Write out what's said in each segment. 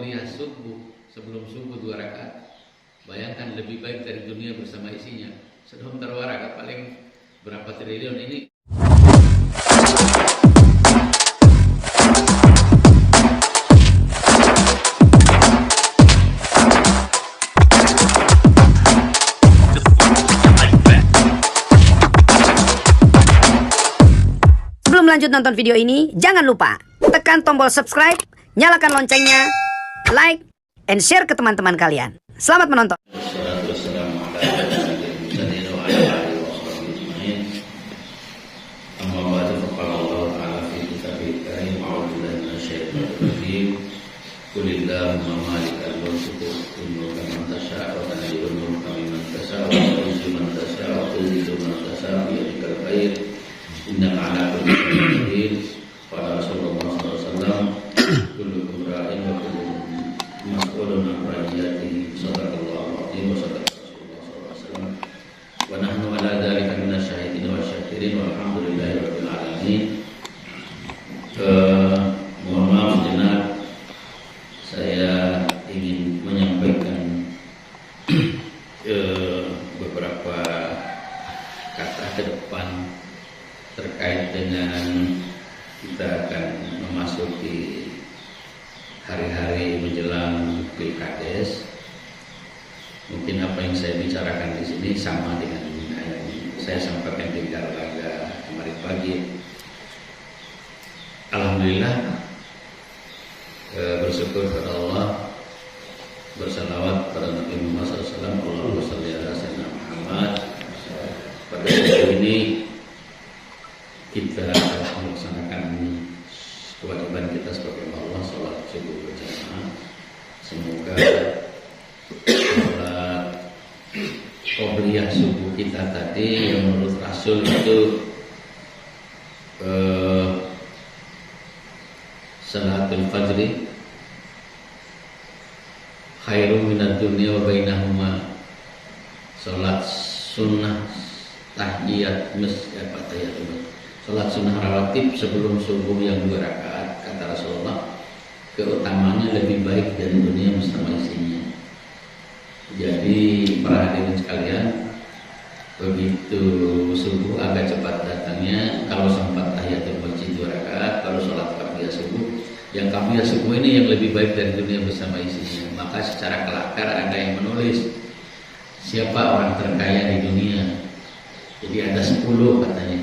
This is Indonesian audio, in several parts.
Qobliyah subuh, sebelum subuh 2 rakaat. Bayangkan lebih baik dari dunia bersama isinya. Sedang terwara paling berapa triliun ini. Sebelum lanjut nonton video ini, jangan lupa tekan tombol subscribe, nyalakan loncengnya, like, and share ke teman-teman kalian. Selamat menonton. Mohon maaf sejenak, saya ingin menyampaikan beberapa kata ke depan terkait dengan kita akan memasuki hari-hari menjelang Pilkades. Mungkin apa yang saya bicarakan di sini sama dengan yang saya sampaikan di Garlaga kemarin pagi. Alhamdulillah, bersyukur kepada Allah, bersalawat pada Nabi Muhammad SAW. Allahumma shalli ala sayyidina Muhammad. Pada hari ini kita melaksanakan kewajiban kita sebagai Allah, sholat subuh berjamaah. Semoga sholat qobliyah subuh kita tadi yang menurut Rasul itu salatul fajri khairum minad dunya wa bainahuma. Salat sunnah tahiyat salat sunnah rawatib sebelum subuh yang 2 rakaat, kata Rasulullah, keutamaannya lebih baik dari dunia bersama isinya. Jadi para hadirin sekalian, begitu subuh agak cepat datangnya, kalau sempat tahiyatul masjid 2 rakaat, kalau sholat qabliyah subuh, yang qabliyah subuh ini yang lebih baik dari dunia bersama isinya. Maka secara kelakar ada yang menulis siapa orang terkaya di dunia. Jadi ada 10 katanya,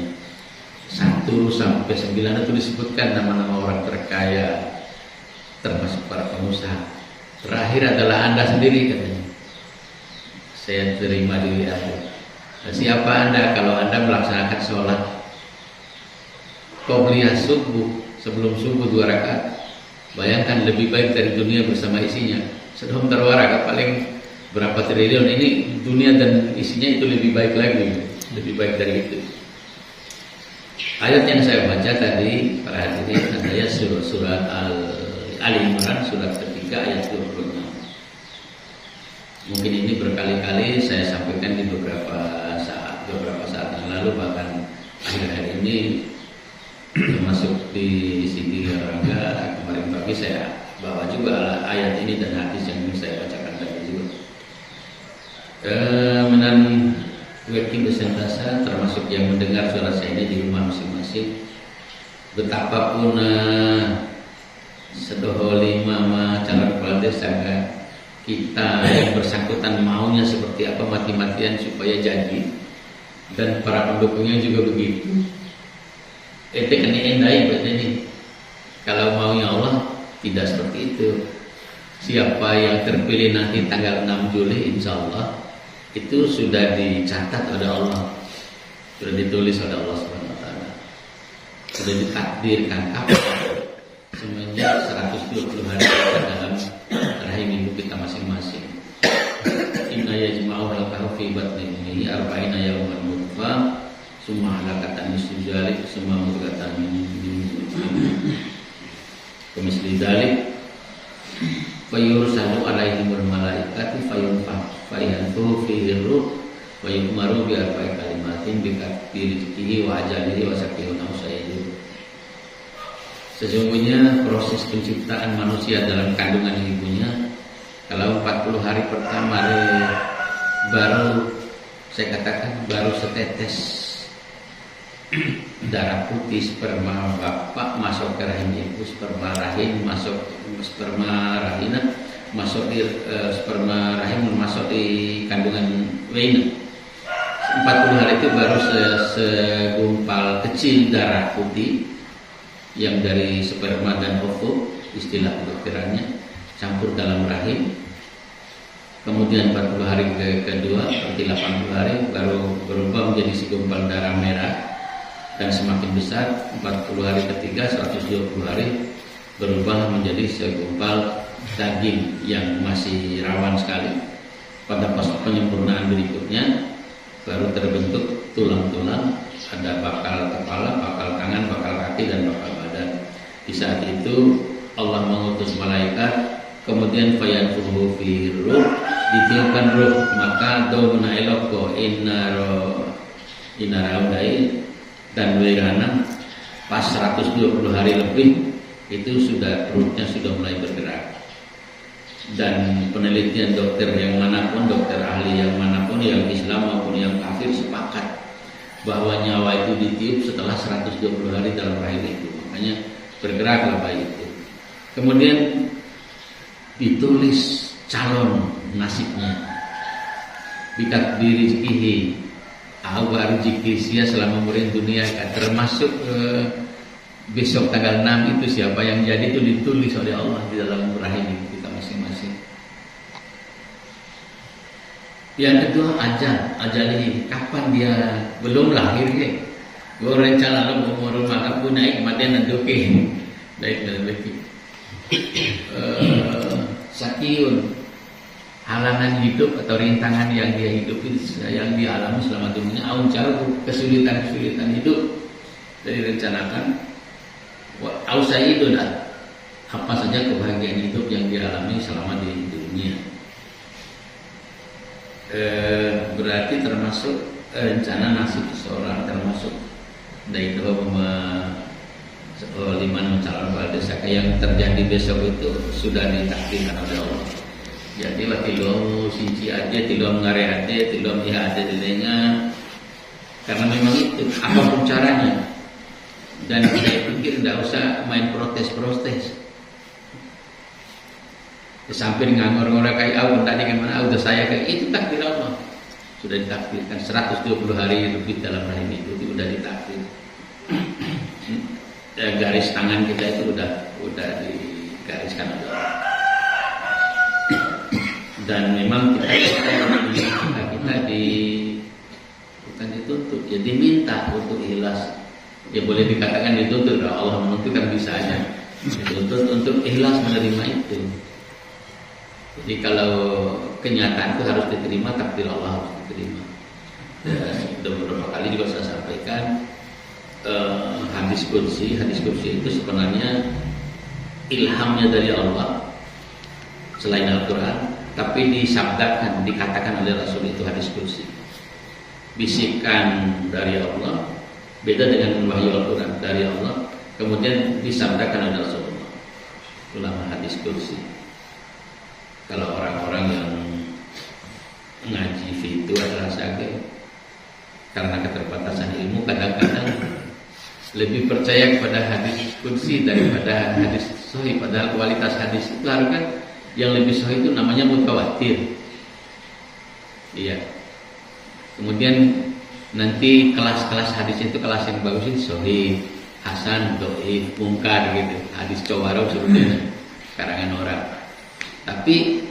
1 sampai 9 itu disebutkan nama-nama orang terkaya, termasuk para pengusaha. Terakhir adalah Anda sendiri katanya. Saya terima di akhir. Siapa Anda kalau Anda melaksanakan sholat qobliyah subuh sebelum subuh 2 rakaat? Bayangkan lebih baik dari dunia bersama isinya. Sedang terwara paling berapa triliun ini, dunia dan isinya itu lebih baik lagi, lebih baik dari itu. Ayat yang saya baca tadi para hadirin adalah surat Al-Imran surat ketiga ayat 26. Mungkin ini berkali-kali saya sampaikan di beberapa saat yang lalu, bahkan akhir-akhir ini termasuk di CD Garlaga kemarin pagi saya bawa juga ayat ini dan hadis yang ingin saya bacakan tadi juga. Menan weki besentasa termasuk yang mendengar suara saya ini di rumah masing-masing. Betapapun sedoholi mama calon kepala desa kita yang bersangkutan maunya seperti apa mati-matian supaya jadi, dan para pendukungnya juga begitu. Itu kan endai ini. Kalau maunya Allah tidak seperti itu. Siapa yang terpilih nanti tanggal 6 Juli insya Allah itu sudah dicatat oleh Allah, sudah ditulis oleh Allah SWT, sudah ditakdirkan semenjak 120 hari dalam rahim ibu kita masing-masing. Inna yajma'u halqahu fi batni ummihi arba'ina yawman nutfah summa halaqatan misli dzalik summa mudghatan kemisli dzalik fayursalu alaihimul malaikati fayanfukhu fihi ruh wa yu'maru bi arba'i kalimatin bi rizqihi wa ajalihi wa sakhihi wa sesungguhnya proses penciptaan manusia dalam kandungan ibunya hari pertama baru saya katakan baru setetes darah putih sperma bapak masuk ke rahim ibu, sperma rahim masuk sperma rahina masuk di sperma rahim masuk di kandungan vena. 40 hari itu baru segumpal kecil darah putih yang dari sperma dan ovo, istilah kedokterannya, campur dalam rahim. Kemudian 40 hari kedua, seperti 80 hari, baru berubah menjadi segumpal darah merah dan semakin besar. 40 hari ketiga, 120 hari, berubah menjadi segumpal daging yang masih rawan sekali. Pada fase penyempurnaan berikutnya baru terbentuk tulang-tulang, ada bakal kepala, bakal tangan, bakal kaki, dan bakal badan. Di saat itu Allah mengutus malaikat, kemudian fayanfuhu fi ruh, ditiupkan ruh, maka dauna eloko inaraudai dan wirana pas 120 hari lebih itu sudah ruhnya sudah mulai bergerak. Dan penelitian dokter yang manapun, dokter ahli yang manapun, yang Islam maupun yang kafir sepakat bahwa nyawa itu ditiup setelah 120 hari dalam rahim itu. Makanya bergeraklah bayi itu. Kemudian ditulis calon nasibnya, bitakdiri rezekihi, awal rezeki sia selama murid dunia, termasuk besok tanggal 6 itu siapa yang jadi itu ditulis oleh Allah di dalam rahim kita masing-masing. Yang kedua ajali, kapan dia belum lahir ya. Gue rencana lo umur rumah aku naik matian nanduke baik dalam beki. Sakiun, halangan hidup atau rintangan yang dia hidupi, yang dialami selama dunia, aun jauh kesulitan hidup dari rencanakan. Ausaidun, apa saja kebahagiaan hidup yang dialami selama di dunia. Berarti termasuk rencana nasib seseorang, termasuk dari itu liman calon kepala desa yang terjadi besok itu sudah ditakdirkan oleh Allah. Jadi waktu lo sinci aja, tilo ngare aja, tilo iha aja didengar, karena memang itu apapun caranya. Dan saya pikir tidak usah main protes-protes. Sampai nganggur-nganggur kayak awal tadi kan mana udah saya kayak itu takdir Allah. Sudah ditakdirkan 120 hari lebih dalam rahim itu sudah ditakdir. Garis tangan kita itu udah digariskan oleh Allah. Dan memang kita bukan dituntut, ya diminta untuk ikhlas. Ya boleh dikatakan dituntut, Allah menuntut kan bisa aja. Dituntut untuk ikhlas menerima itu. Jadi kalau kenyataan itu harus diterima, takdir Allah harus diterima. Sudah beberapa kali juga saya sampaikan hadis kursi itu sebenarnya ilhamnya dari Allah selain Al-Quran, tapi disabdakan, dikatakan oleh Rasul itu hadis kursi. Bisikan dari Allah beda dengan wahyu Al-Quran dari Allah, kemudian disabdakan oleh Rasulullah. Ulama hadis kursi. Kalau orang-orang yang ngaji itu adalah sakit karena keterbatasan ilmu, kadang-kadang lebih percaya kepada hadis kursi daripada hadis sahih. Padahal kualitas hadis itu harusnya yang lebih sahih itu namanya mutawatir. Iya. Kemudian nanti kelas-kelas hadis itu kelas yang bagus itu sahih, hasan, dhaif, mungkar gitu. Hadis cawarau sebetulnya karangan orang. Tapi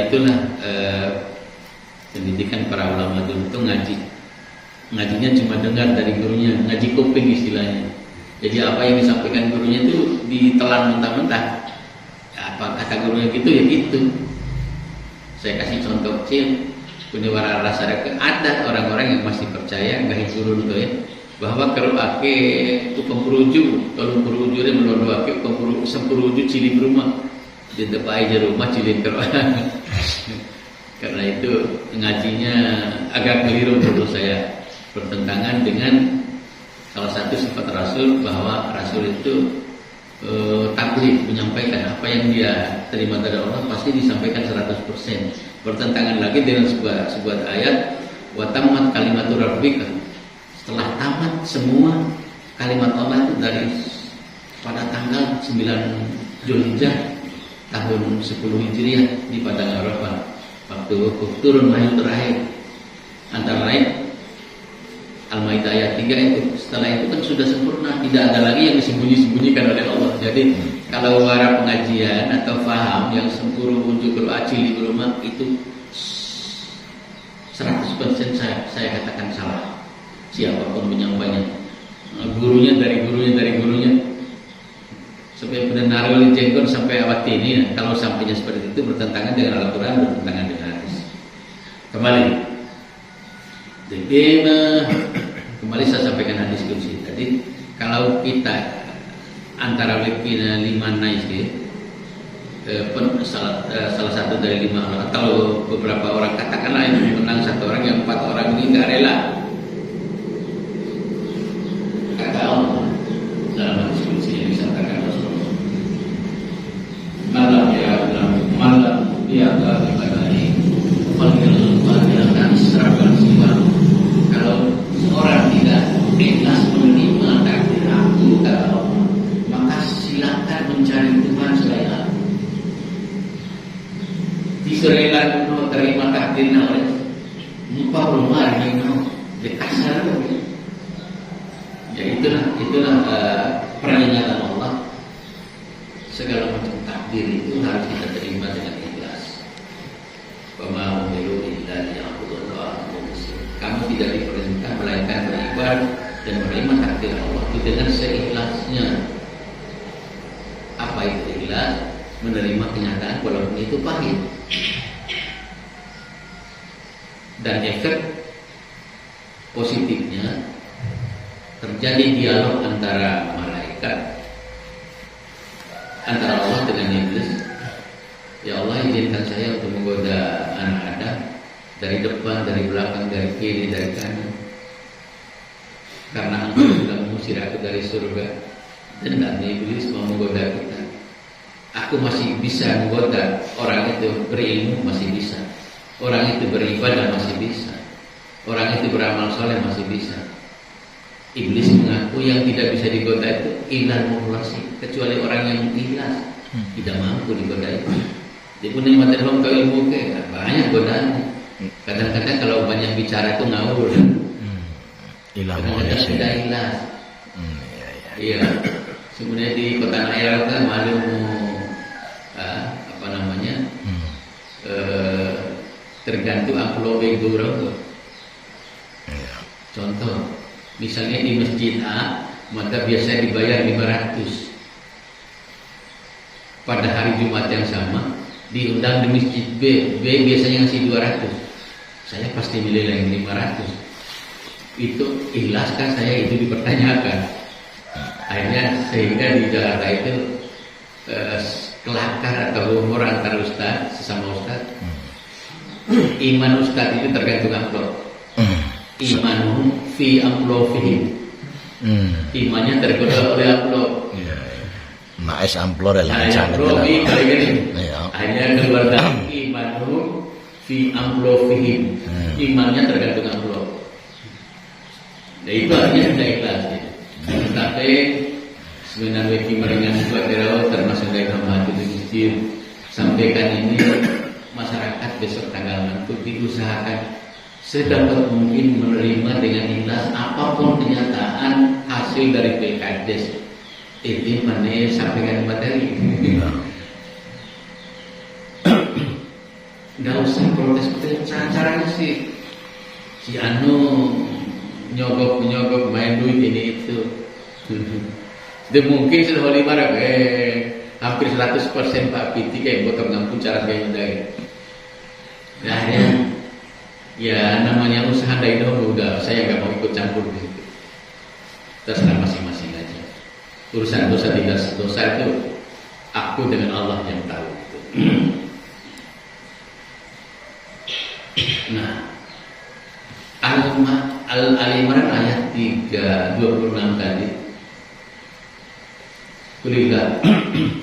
itulah pendidikan para ulama dulu itu ngajinya cuma dengar dari gurunya, ngaji kuping istilahnya. Jadi apa yang disampaikan gurunya itu ditelan mentah-mentah. Apa kata gurunya gitu ya gitu. Saya kasih contoh kecil. Kunewara rasa ada orang-orang yang masih percaya nggak guru itu ya, bahwa kalau ake itu pemperuju, tolong peruju dia melondo ake semperuju cili rumah di depan aja rumah cili kerohan. Karena itu ngajinya agak keliru menurut saya, bertentangan dengan salah satu sifat Rasul, bahwa Rasul itu taklif, menyampaikan apa yang dia terima dari Allah, pasti disampaikan 100%. Bertentangan lagi dengan sebuah ayat, wa tammat kalimatu rabbika. Setelah tamat semua kalimat Allah itu dari pada tanggal 9 Zulhijjah tahun 10 Hijriah di Padang Arafah, waktu turun wahyu terakhir, antara lain Al-Maidah ayat 3 itu. Setelah itu kan sudah sempurna, tidak ada lagi yang disembunyi-sembunyikan oleh Allah. Jadi kalau para pengajian atau faham yang sempurna unjuk acili di rumah itu 100% saya katakan salah. Siapapun menyampaikan, gurunya dari gurunya, sampai benar oleh jenggon sampai awat ini ya. Kalau sampainya seperti itu bertentangan dengan Al-Quran, bertentangan dengan hadis. Kembali saya sampaikan hadis kursi tadi. Kalau kita antara lima nais salah satu dari 5 orang, atau beberapa orang, katakanlah yang menang 1 orang, yang 4 orang ini nggak rela, kata Allah dalam hadis kursi yang disampaikan Rasulullah, malam dia bagi menghilangkan seragam siwa. Kalau seorang tidak ikhlas menerima takdir aku, kata Allah, maka silakan mencari Tuhan selain aku. Diserahkan untuk terima takdirnya oleh muka rumah yang di kasar. Ya itulah peringatan Allah. Segala macam takdir itu harus kita terima dengan ikhlas. Wa ma umiru illa liya'budullaha mukhlishin. Kamu tidak diperintah melainkan beribadah dan menerima takdir Allah itu dengan seikhlasnya. Apa itu ikhlas? Menerima kenyataan walaupun itu pahit. Dan efek positifnya terjadi dialog antara malaikat, antara Allah dengan iblis. Ya Allah, izinkan saya untuk menggoda anak Adam dari depan, dari belakang, dari kiri, dari kanan, karena Engkau sudah mengusir aku dari surga. Dan iblis mau menggoda kita. Aku masih bisa menggoda. Orang itu berilmu masih bisa, orang itu beribadah masih bisa, orang itu beramal soleh masih bisa. Iblis mengaku yang tidak bisa digoda itu ilan mukhlasi, kecuali orang yang ikhlas, tidak mampu digoda itu. Jadi nikmatin hong kau ilmu ke banyak godaan. Kadang-kadang kalau banyak bicara itu ngawur. Kadang-kadang tidak ikhlas. Iya. Sebenarnya di kota Nayar kan malu tergantung amplop yang dorong. Contoh, misalnya di masjid A, maka biasanya dibayar 500. Pada hari Jumat yang sama, diundang di masjid B biasanya ngasih 200. Saya pasti milih yang 500. Itu ikhlaskah saya? Itu dipertanyakan. Akhirnya sehingga di Jakarta itu kelakar atau humor antar ustaz sesama ustaz. Iman ustaz itu tergantung amplop. Imanuhum fi amplofihim. Imannya tergoda oleh amplop. Maes amplor lah. Akhirnya keluar dari imanuhum fi amplofihim. Imannya tergantung amplop. Dan itu artinya sudah ikhlas. Tapi sebenarnya meringan buat dirawat termasuk dari hamba itu masjid. Sampaikan ini masyarakat besok tanggal 6 diusahakan sedapat mungkin menerima dengan ikhlas apapun kenyataan hasil dari PKDes. Ini mana sampaikan materi. Nggak usah protes. Caranya sih si Anu nyogok main duit ini itu. Dia mungkin sudah marah hampir 100% Pak Piti kayak botol ngampun cara kayak gitu. Nah ya namanya usaha dari dahulu udah, saya nggak mau ikut campur di situ. Terserah masing-masing aja. Urusan dosa tidak dosa itu aku dengan Allah yang tahu. Nah, Al-Imran ayat 26 tadi Kulillah,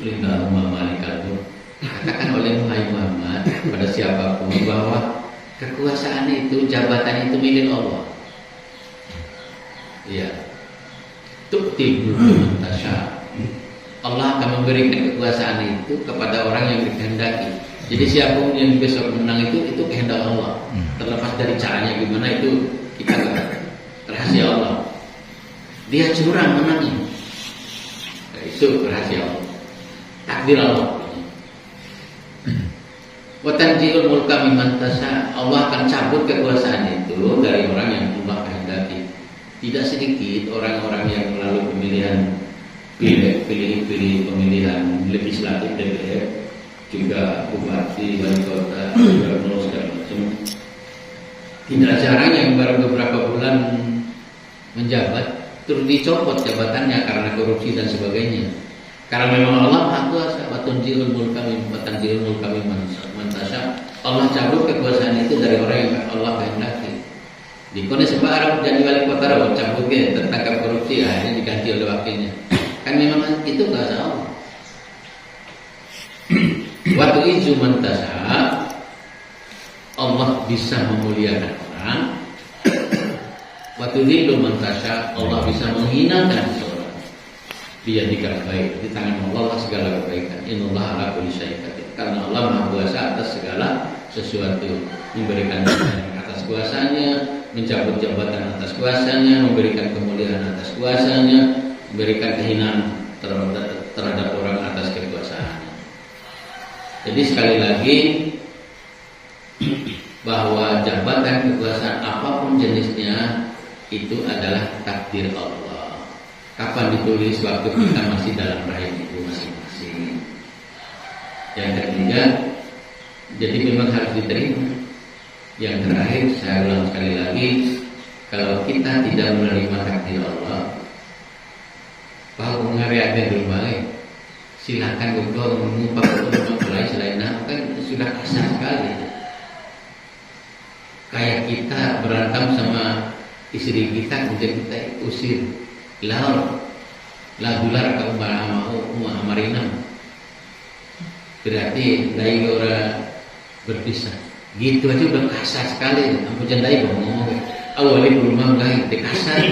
kulillahumma malikal mulk. Katakan oleh Muhammad kepada siapapun bahwa kekuasaan itu, jabatan itu milik Allah. Iya. Tu'til mulka man tasha. Allah akan memberikan kekuasaan itu kepada orang yang dikehendaki. Jadi siapapun yang besok menang itu kehendak Allah. Terlepas dari caranya gimana itu kita rahasia Allah. Dia curang menangnya. Itu rahasia Allah. Takdir Allah. Wa tanzi'ul mulka mimman tasha. Allah akan cabut kekuasaan itu dari orang yang Allah kehendaki. Tidak sedikit orang-orang yang melalui pilih pemilihan legislatif DPR, juga bupati, wali kota, gubernur segala macam. Tidak jarang yang baru beberapa bulan menjabat terus dicopot jabatannya karena korupsi dan sebagainya. Karena memang Allah Maha Kuasa, wa tanzi'ul mulka mimman tasha. Allah cabut kekuasaan itu dari orang yang Allah kehendaki. Di kone sebab Arab jadi wali kota Arab cabut ke tertangkap korupsi, akhirnya diganti oleh wakilnya. Kan memang itu kuasa Allah. Waktu itu tasha, Allah bisa memuliakan orang. Waktu itu tasha, Allah bisa menghinakan seseorang. Dia dikira baik di tangan Allah segala kebaikan. Innallaha ala kulli syai'in qadir. Karena Allah Maha Kuasa atas segala sesuatu, memberikan atas kuasanya, mencabut jabatan atas kuasanya, memberikan kemuliaan atas kuasanya, memberikan kehinaan terhadap orang atas kekuasaannya. Jadi sekali lagi bahwa jabatan kekuasaan apapun jenisnya itu adalah takdir Allah. Kapan ditulis? Waktu kita masih dalam rahim ibu masing-masing. Yang ketiga, jadi memang harus diterima. Yang terakhir, saya ulang sekali lagi, kalau kita tidak menerima takdir Allah, bahwa mengariakan dulu baik, silakan untuk mengungkap mulai selain apa, kan sudah kasar sekali. Kayak kita berantem sama istri kita, kemudian kita usir, lagular kau mau amarinam, berarti dari orang berpisah. Gitu aja udah kasar sekali. Ampun jandai ngomong awalnya belum mau gaib kasar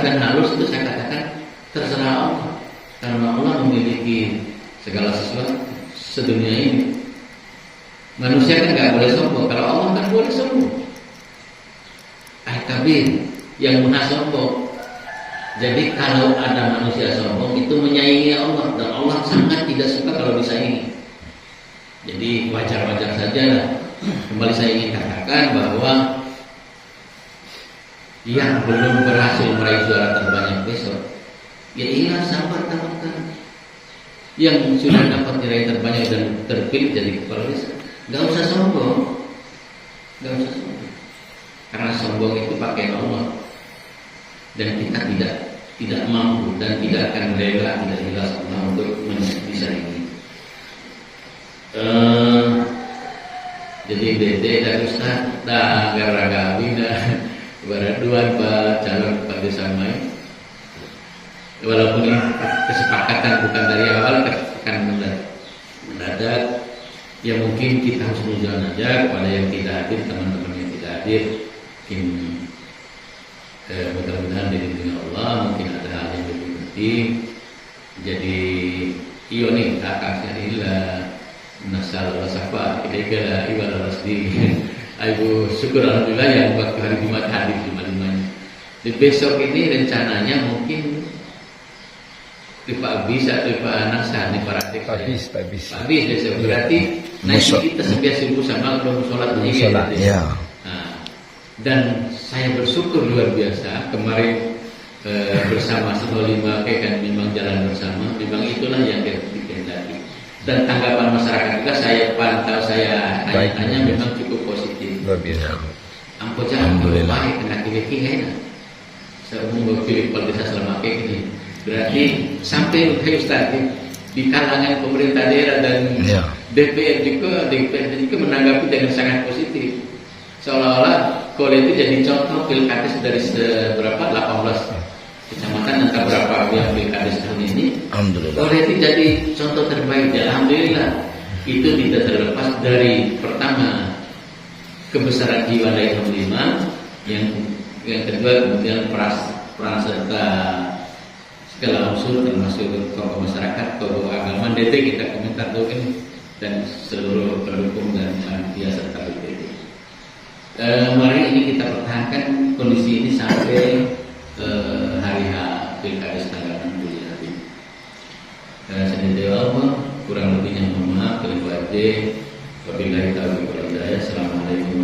dan halus itu saya katakan terserah Allah, karena Allah memiliki segala sesuatu sedunia ini. Manusia kan nggak boleh sombong, kalau Allah kan boleh sombong. Kabir yang munah sombong. Jadi kalau ada manusia sombong itu menyaingi Allah, dan Allah sangat tidak suka kalau disaingi. Jadi wajar-wajar saja lah. Kembali saya ingin katakan bahwa yang belum berhasil meraih suara terbanyak besok, ya iya sabar tawakal. Yang sudah dapat nilai terbanyak dan terpilih jadi kepala desa, nggak usah sombong, karena sombong itu pakai Allah, dan kita tidak mampu dan tidak akan rela, tidak ikhlas Allah untuk bisa ini. Jadi dede dan ustaz dah gara-gara bina beraduan pak calon pak desa main. Walaupun ini kesepakatan bukan dari awal, akan mendadak, ya mungkin kita harus menunjukkan aja kepada yang tidak hadir, teman-teman yang tidak hadir, mungkin mudah-mudahan dilindungi Allah, mungkin ada hal yang lebih penting. Jadi iyo nih kakaknya ilah nasal wasafa ilaika iwal rasdi. Ibu syukur alhamdulillah yang waktu hari Jumat hadir lima-limanya. Di besok ini rencananya mungkin Pak Abis atau Pak Anasa nih para adik. Pak Abis besok berarti nanti kita sebiasa subuh sama belum sholat ini. Ya. Nah, dan saya bersyukur luar biasa kemarin bersama 05 kan memang jalan bersama, memang itulah yang dikehendaki. Dan tanggapan masyarakat juga saya pantau, saya tanya memang cukup positif. Luar biasa. Ampun jangan baik kena kiri enak. Saya umum pilih desa selama ini. Berarti sampai Ustaz di kalangan pemerintah daerah dan DPR juga menanggapi dengan sangat positif. Seolah-olah Kole itu jadi contoh pilkades dari seberapa 18 kecamatan dan beberapa yang pilkades tahun ini. Alhamdulillah. Reti jadi contoh terbaik. Ya, alhamdulillah. Itu tidak terlepas dari pertama kebesaran jiwa dari Panglima, yang kedua kemudian peran serta segala unsur termasuk tokoh masyarakat, tokoh agama, DT kita komentar token dan seluruh pendukung dan panitia serta DT. Mari ini kita pertahankan kondisi ini sampai hari H pilkades tanggal 6 Juli nanti. Saya Allah, kurang lebihnya mohon maaf. Wabillahi taufiq wal hidayah. Assalamualaikum